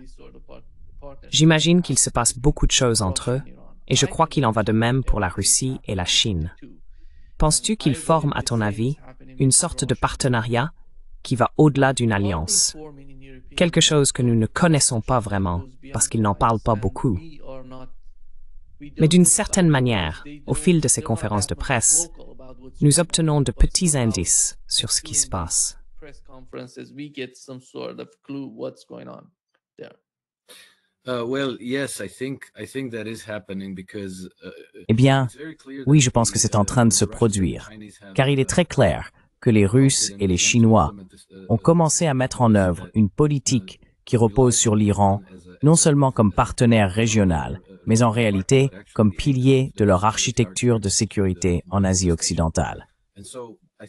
J'imagine qu'il se passe beaucoup de choses entre eux, et je crois qu'il en va de même pour la Russie et la Chine. Penses-tu qu'ils forment, à ton avis, une sorte de partenariat qui va au-delà d'une alliance? Quelque chose que nous ne connaissons pas vraiment, parce qu'ils n'en parlent pas beaucoup. Mais d'une certaine manière, au fil de ces conférences de presse, nous obtenons de petits indices sur ce qui se passe. Eh bien, oui, je pense que c'est en train de se produire, car il est très clair que les Russes et les Chinois ont commencé à mettre en œuvre une politique qui repose sur l'Iran, non seulement comme partenaire régional, mais en réalité comme pilier de leur architecture de sécurité en Asie occidentale.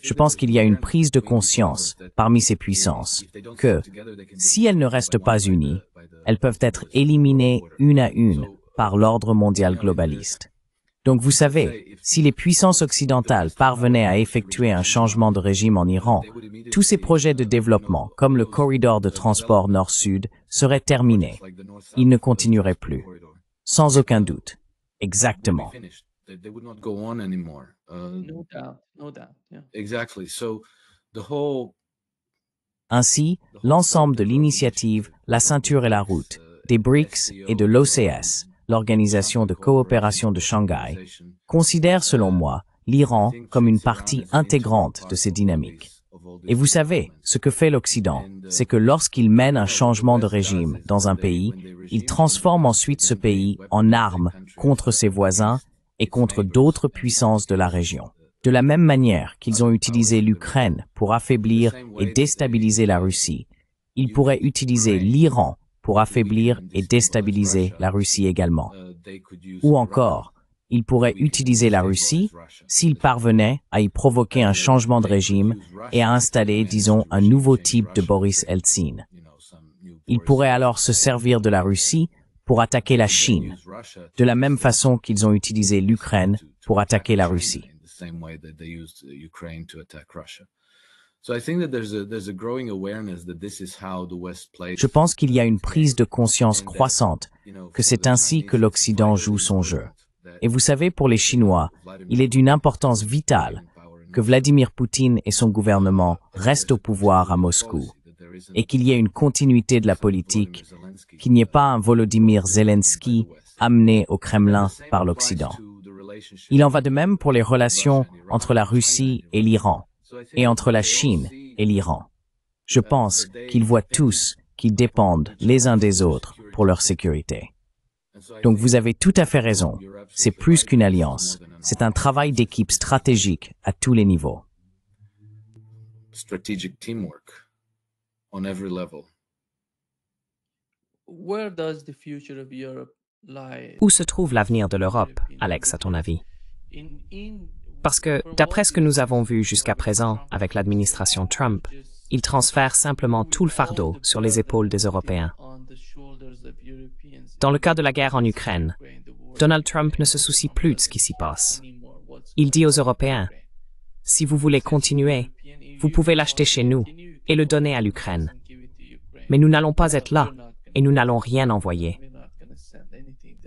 Je pense qu'il y a une prise de conscience parmi ces puissances que, si elles ne restent pas unies, elles peuvent être éliminées une à une par l'ordre mondial globaliste. Donc vous savez, si les puissances occidentales parvenaient à effectuer un changement de régime en Iran, tous ces projets de développement, comme le corridor de transport nord-sud, seraient terminés. Ils ne continueraient plus. Sans aucun doute. Exactement. Ainsi, l'ensemble de l'initiative La Ceinture et la Route, des BRICS et de l'OCS, l'Organisation de coopération de Shanghai, considère, selon moi, l'Iran comme une partie intégrante de ces dynamiques. Et vous savez, ce que fait l'Occident, c'est que lorsqu'il mène un changement de régime dans un pays, il transforme ensuite ce pays en arme contre ses voisins et contre d'autres puissances de la région. De la même manière qu'ils ont utilisé l'Ukraine pour affaiblir et déstabiliser la Russie, ils pourraient utiliser l'Iran pour affaiblir et déstabiliser la Russie également. Ou encore, ils pourraient utiliser la Russie s'ils parvenaient à y provoquer un changement de régime et à installer, disons, un nouveau type de Boris Eltsine. Ils pourraient alors se servir de la Russie pour attaquer la Chine, de la même façon qu'ils ont utilisé l'Ukraine pour attaquer la Russie. Je pense qu'il y a une prise de conscience croissante que c'est ainsi que l'Occident joue son jeu. Et vous savez, pour les Chinois, il est d'une importance vitale que Vladimir Poutine et son gouvernement restent au pouvoir à Moscou et qu'il y ait une continuité de la politique, qu'il n'y ait pas un Volodymyr Zelensky amené au Kremlin par l'Occident. Il en va de même pour les relations entre la Russie et l'Iran, et entre la Chine et l'Iran. Je pense qu'ils voient tous qu'ils dépendent les uns des autres pour leur sécurité. Donc vous avez tout à fait raison, c'est plus qu'une alliance, c'est un travail d'équipe stratégique à tous les niveaux. Strategic teamwork on every level. Where does the future of Europe lie? Où se trouve l'avenir de l'Europe, Alex, à ton avis? Parce que, d'après ce que nous avons vu jusqu'à présent avec l'administration Trump, il transfère simplement tout le fardeau sur les épaules des Européens. Dans le cas de la guerre en Ukraine, Donald Trump ne se soucie plus de ce qui s'y passe. Il dit aux Européens, « Si vous voulez continuer, vous pouvez l'acheter chez nous et le donner à l'Ukraine. Mais nous n'allons pas être là et nous n'allons rien envoyer. »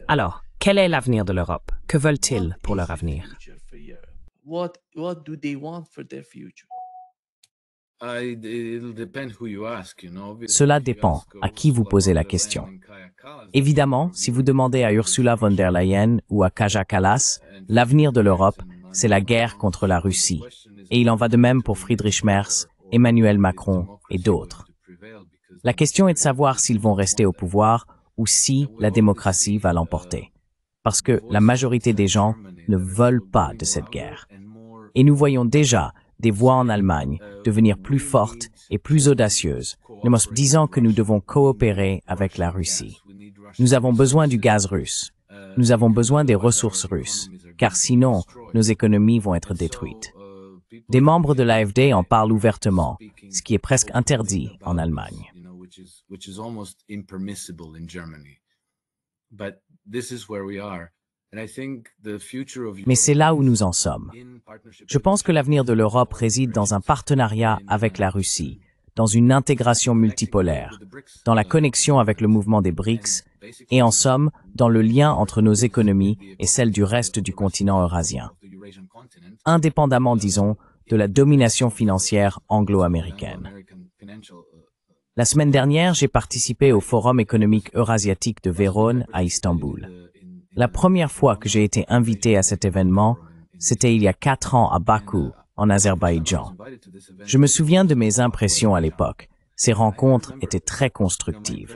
Alors, quel est l'avenir de l'Europe? Que veulent-ils pour leur avenir? What do they want for their future? Cela dépend à qui vous posez la question. Évidemment, si vous demandez à Ursula von der Leyen ou à Kaja Kallas, l'avenir de l'Europe, c'est la guerre contre la Russie. Et il en va de même pour Friedrich Merz, Emmanuel Macron et d'autres. La question est de savoir s'ils vont rester au pouvoir ou si la démocratie va l'emporter. Parce que la majorité des gens ne veulent pas de cette guerre. Et nous voyons déjà des voix en Allemagne devenir plus fortes et plus audacieuses, nous disant que nous devons coopérer avec la Russie. Nous avons besoin du gaz russe. Nous avons besoin des ressources russes, car sinon, nos économies vont être détruites. Des membres de l'AfD en parlent ouvertement, ce qui est presque interdit en Allemagne. Mais c'est là où nous en sommes. Je pense que l'avenir de l'Europe réside dans un partenariat avec la Russie, dans une intégration multipolaire, dans la connexion avec le mouvement des BRICS et en somme, dans le lien entre nos économies et celles du reste du continent eurasien, indépendamment, disons, de la domination financière anglo-américaine. La semaine dernière, j'ai participé au Forum économique eurasiatique de Vérone à Istanbul. La première fois que j'ai été invité à cet événement, c'était il y a 4 ans à Bakou, en Azerbaïdjan. Je me souviens de mes impressions à l'époque. Ces rencontres étaient très constructives.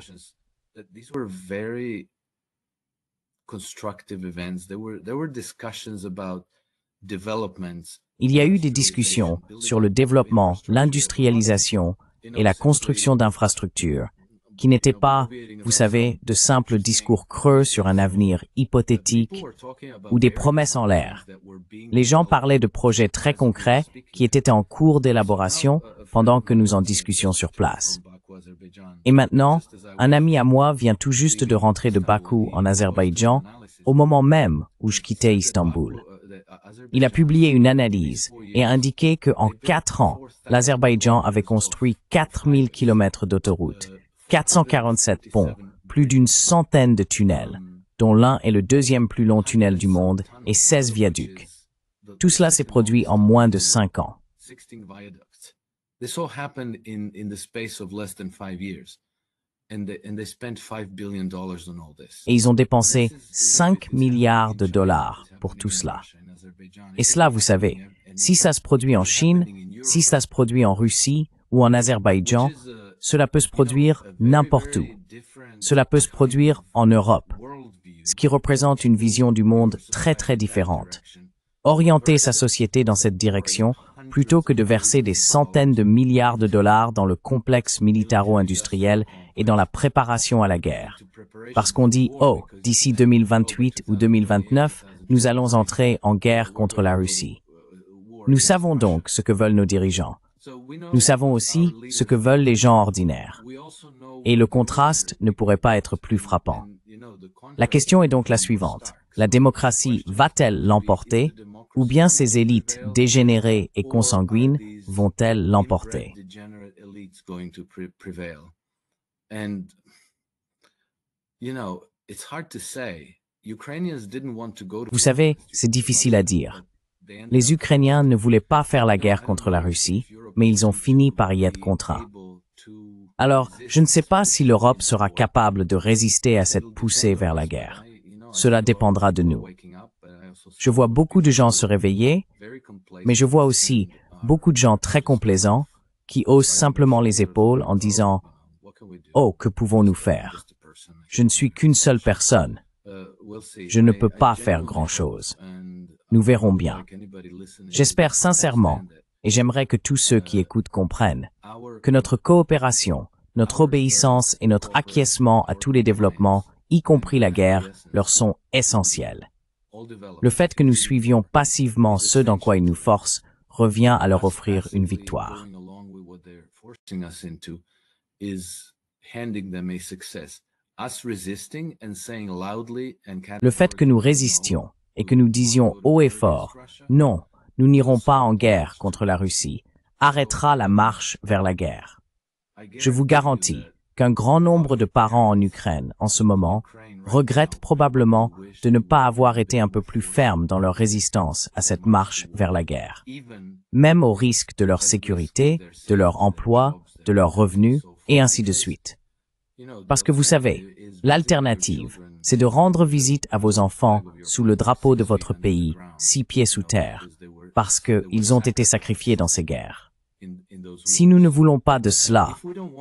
Il y a eu des discussions sur le développement, l'industrialisation et la construction d'infrastructures, qui n'étaient pas, vous savez, de simples discours creux sur un avenir hypothétique ou des promesses en l'air. Les gens parlaient de projets très concrets qui étaient en cours d'élaboration pendant que nous en discutions sur place. Et maintenant, un ami à moi vient tout juste de rentrer de Bakou en Azerbaïdjan au moment même où je quittais Istanbul. Il a publié une analyse et a indiqué qu'en 4 ans, l'Azerbaïdjan avait construit 4000 km d'autoroutes, 447 ponts, plus d'une centaine de tunnels, dont l'un est le 2e plus long tunnel du monde, et 16 viaducs. Tout cela s'est produit en moins de 5 ans. Et ils ont dépensé 5 milliards de dollars pour tout cela. Et cela, vous savez, si ça se produit en Chine, si ça se produit en Russie ou en Azerbaïdjan, cela peut se produire n'importe où. Cela peut se produire en Europe, ce qui représente une vision du monde très très différente. Orienter sa société dans cette direction plutôt que de verser des centaines de milliards de dollars dans le complexe militaro-industriel et dans la préparation à la guerre. Parce qu'on dit « Oh, d'ici 2028 ou 2029, nous allons entrer en guerre contre la Russie ». Nous savons donc ce que veulent nos dirigeants. Nous savons aussi ce que veulent les gens ordinaires. Et le contraste ne pourrait pas être plus frappant. La question est donc la suivante. La démocratie va-t-elle l'emporter ou bien ces élites dégénérées et consanguines vont-elles l'emporter? Vous savez, c'est difficile à dire. Les Ukrainiens ne voulaient pas faire la guerre contre la Russie, mais ils ont fini par y être contraints. Alors, je ne sais pas si l'Europe sera capable de résister à cette poussée vers la guerre. Cela dépendra de nous. Je vois beaucoup de gens se réveiller, mais je vois aussi beaucoup de gens très complaisants qui haussent simplement les épaules en disant « Oh, que pouvons-nous faire? Je ne suis qu'une seule personne. Je ne peux pas faire grand-chose. Nous verrons bien. » J'espère sincèrement, et j'aimerais que tous ceux qui écoutent comprennent, que notre coopération, notre obéissance et notre acquiescement à tous les développements, y compris la guerre, leur sont essentiels. Le fait que nous suivions passivement ce dans quoi ils nous forcent revient à leur offrir une victoire. Le fait que nous résistions et que nous disions haut et fort « Non, nous n'irons pas en guerre contre la Russie » arrêtera la marche vers la guerre. Je vous garantis qu'un grand nombre de parents en Ukraine, en ce moment, regrettent probablement de ne pas avoir été un peu plus fermes dans leur résistance à cette marche vers la guerre, même au risque de leur sécurité, de leur emploi, de leurs revenus, et ainsi de suite. Parce que vous savez, l'alternative, c'est de rendre visite à vos enfants sous le drapeau de votre pays, 6 pieds sous terre, parce qu'ils ont été sacrifiés dans ces guerres. Si nous ne voulons pas de cela,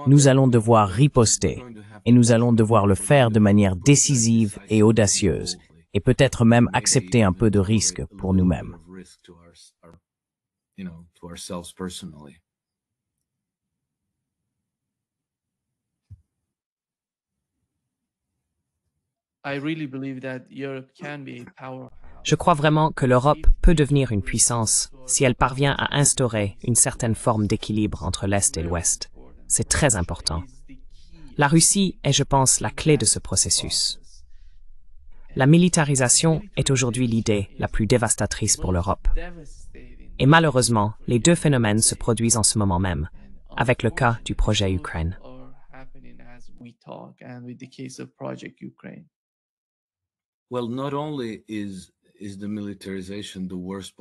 nous allons devoir riposter, et nous allons devoir le faire de manière décisive et audacieuse, et peut-être même accepter un peu de risque pour nous-mêmes. Je crois vraiment que l'Europe peut devenir une puissance si elle parvient à instaurer une certaine forme d'équilibre entre l'Est et l'Ouest. C'est très important. La Russie est, je pense, la clé de ce processus. La militarisation est aujourd'hui l'idée la plus dévastatrice pour l'Europe. Et malheureusement, les deux phénomènes se produisent en ce moment même, avec le cas du projet Ukraine.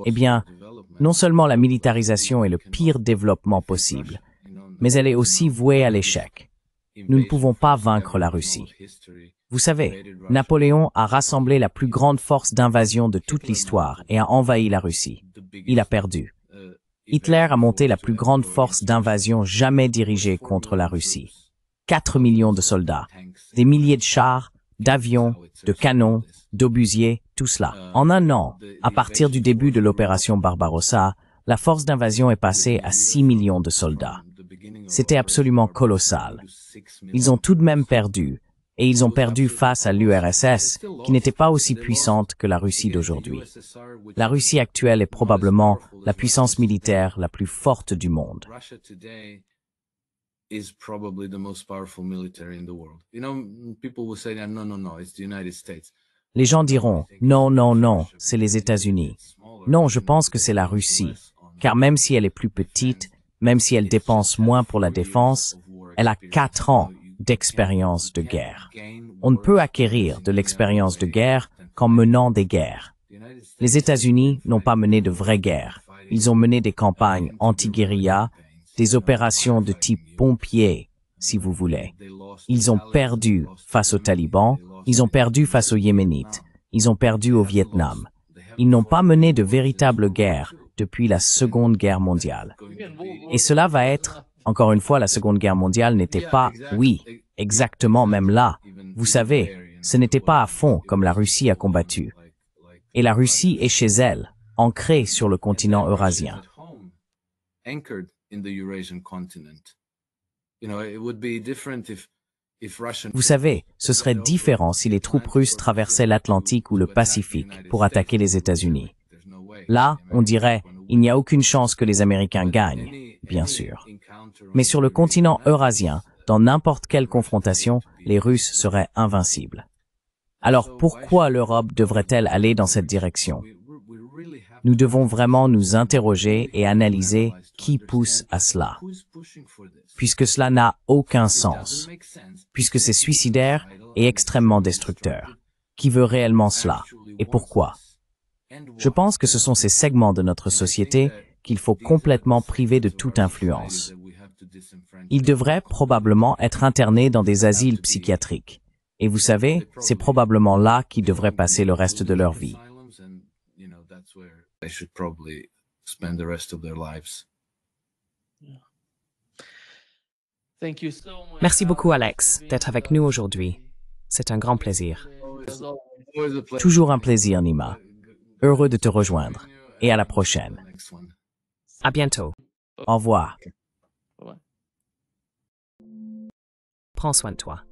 Eh bien, non seulement la militarisation est le pire développement possible, mais elle est aussi vouée à l'échec. Nous ne pouvons pas vaincre la Russie. Vous savez, Napoléon a rassemblé la plus grande force d'invasion de toute l'histoire et a envahi la Russie. Il a perdu. Hitler a monté la plus grande force d'invasion jamais dirigée contre la Russie. 4 millions de soldats, des milliers de chars, d'avions, de canons, d'obusiers, tout cela. En un an, à partir du début de l'opération Barbarossa, la force d'invasion est passée à 6 millions de soldats. C'était absolument colossal. Ils ont tout de même perdu, et ils ont perdu face à l'URSS, qui n'était pas aussi puissante que la Russie d'aujourd'hui. La Russie actuelle est probablement la puissance militaire la plus forte du monde. Les gens diront « Non, non, non, c'est les États-Unis ». Non, je pense que c'est la Russie, car même si elle est plus petite, même si elle dépense moins pour la défense, elle a 4 ans d'expérience de guerre. On ne peut acquérir de l'expérience de guerre qu'en menant des guerres. Les États-Unis n'ont pas mené de vraies guerres. Ils ont mené des campagnes anti-guérilla, des opérations de type pompier, si vous voulez. Ils ont perdu face aux talibans, ils ont perdu face aux Yéménites, ils ont perdu au Vietnam. Ils n'ont pas mené de véritable guerre depuis la Seconde Guerre mondiale. Et cela va être, encore une fois, la Seconde Guerre mondiale n'était pas, oui, exactement même là. Vous savez, ce n'était pas à fond comme la Russie a combattu. Et la Russie est chez elle, ancrée sur le continent eurasien. Vous savez, ce serait différent si les troupes russes traversaient l'Atlantique ou le Pacifique pour attaquer les États-Unis. Là, on dirait, il n'y a aucune chance que les Américains gagnent, bien sûr. Mais sur le continent eurasien, dans n'importe quelle confrontation, les Russes seraient invincibles. Alors pourquoi l'Europe devrait-elle aller dans cette direction? Nous devons vraiment nous interroger et analyser qui pousse à cela, puisque cela n'a aucun sens, puisque c'est suicidaire et extrêmement destructeur. Qui veut réellement cela et pourquoi? Je pense que ce sont ces segments de notre société qu'il faut complètement priver de toute influence. Ils devraient probablement être internés dans des asiles psychiatriques. Et vous savez, c'est probablement là qu'ils devraient passer le reste de leur vie. Merci beaucoup, Alex, d'être avec nous aujourd'hui. C'est un grand plaisir. Toujours un plaisir, Nima. Heureux de te rejoindre. Et à la prochaine. À bientôt. Au revoir. Prends soin de toi.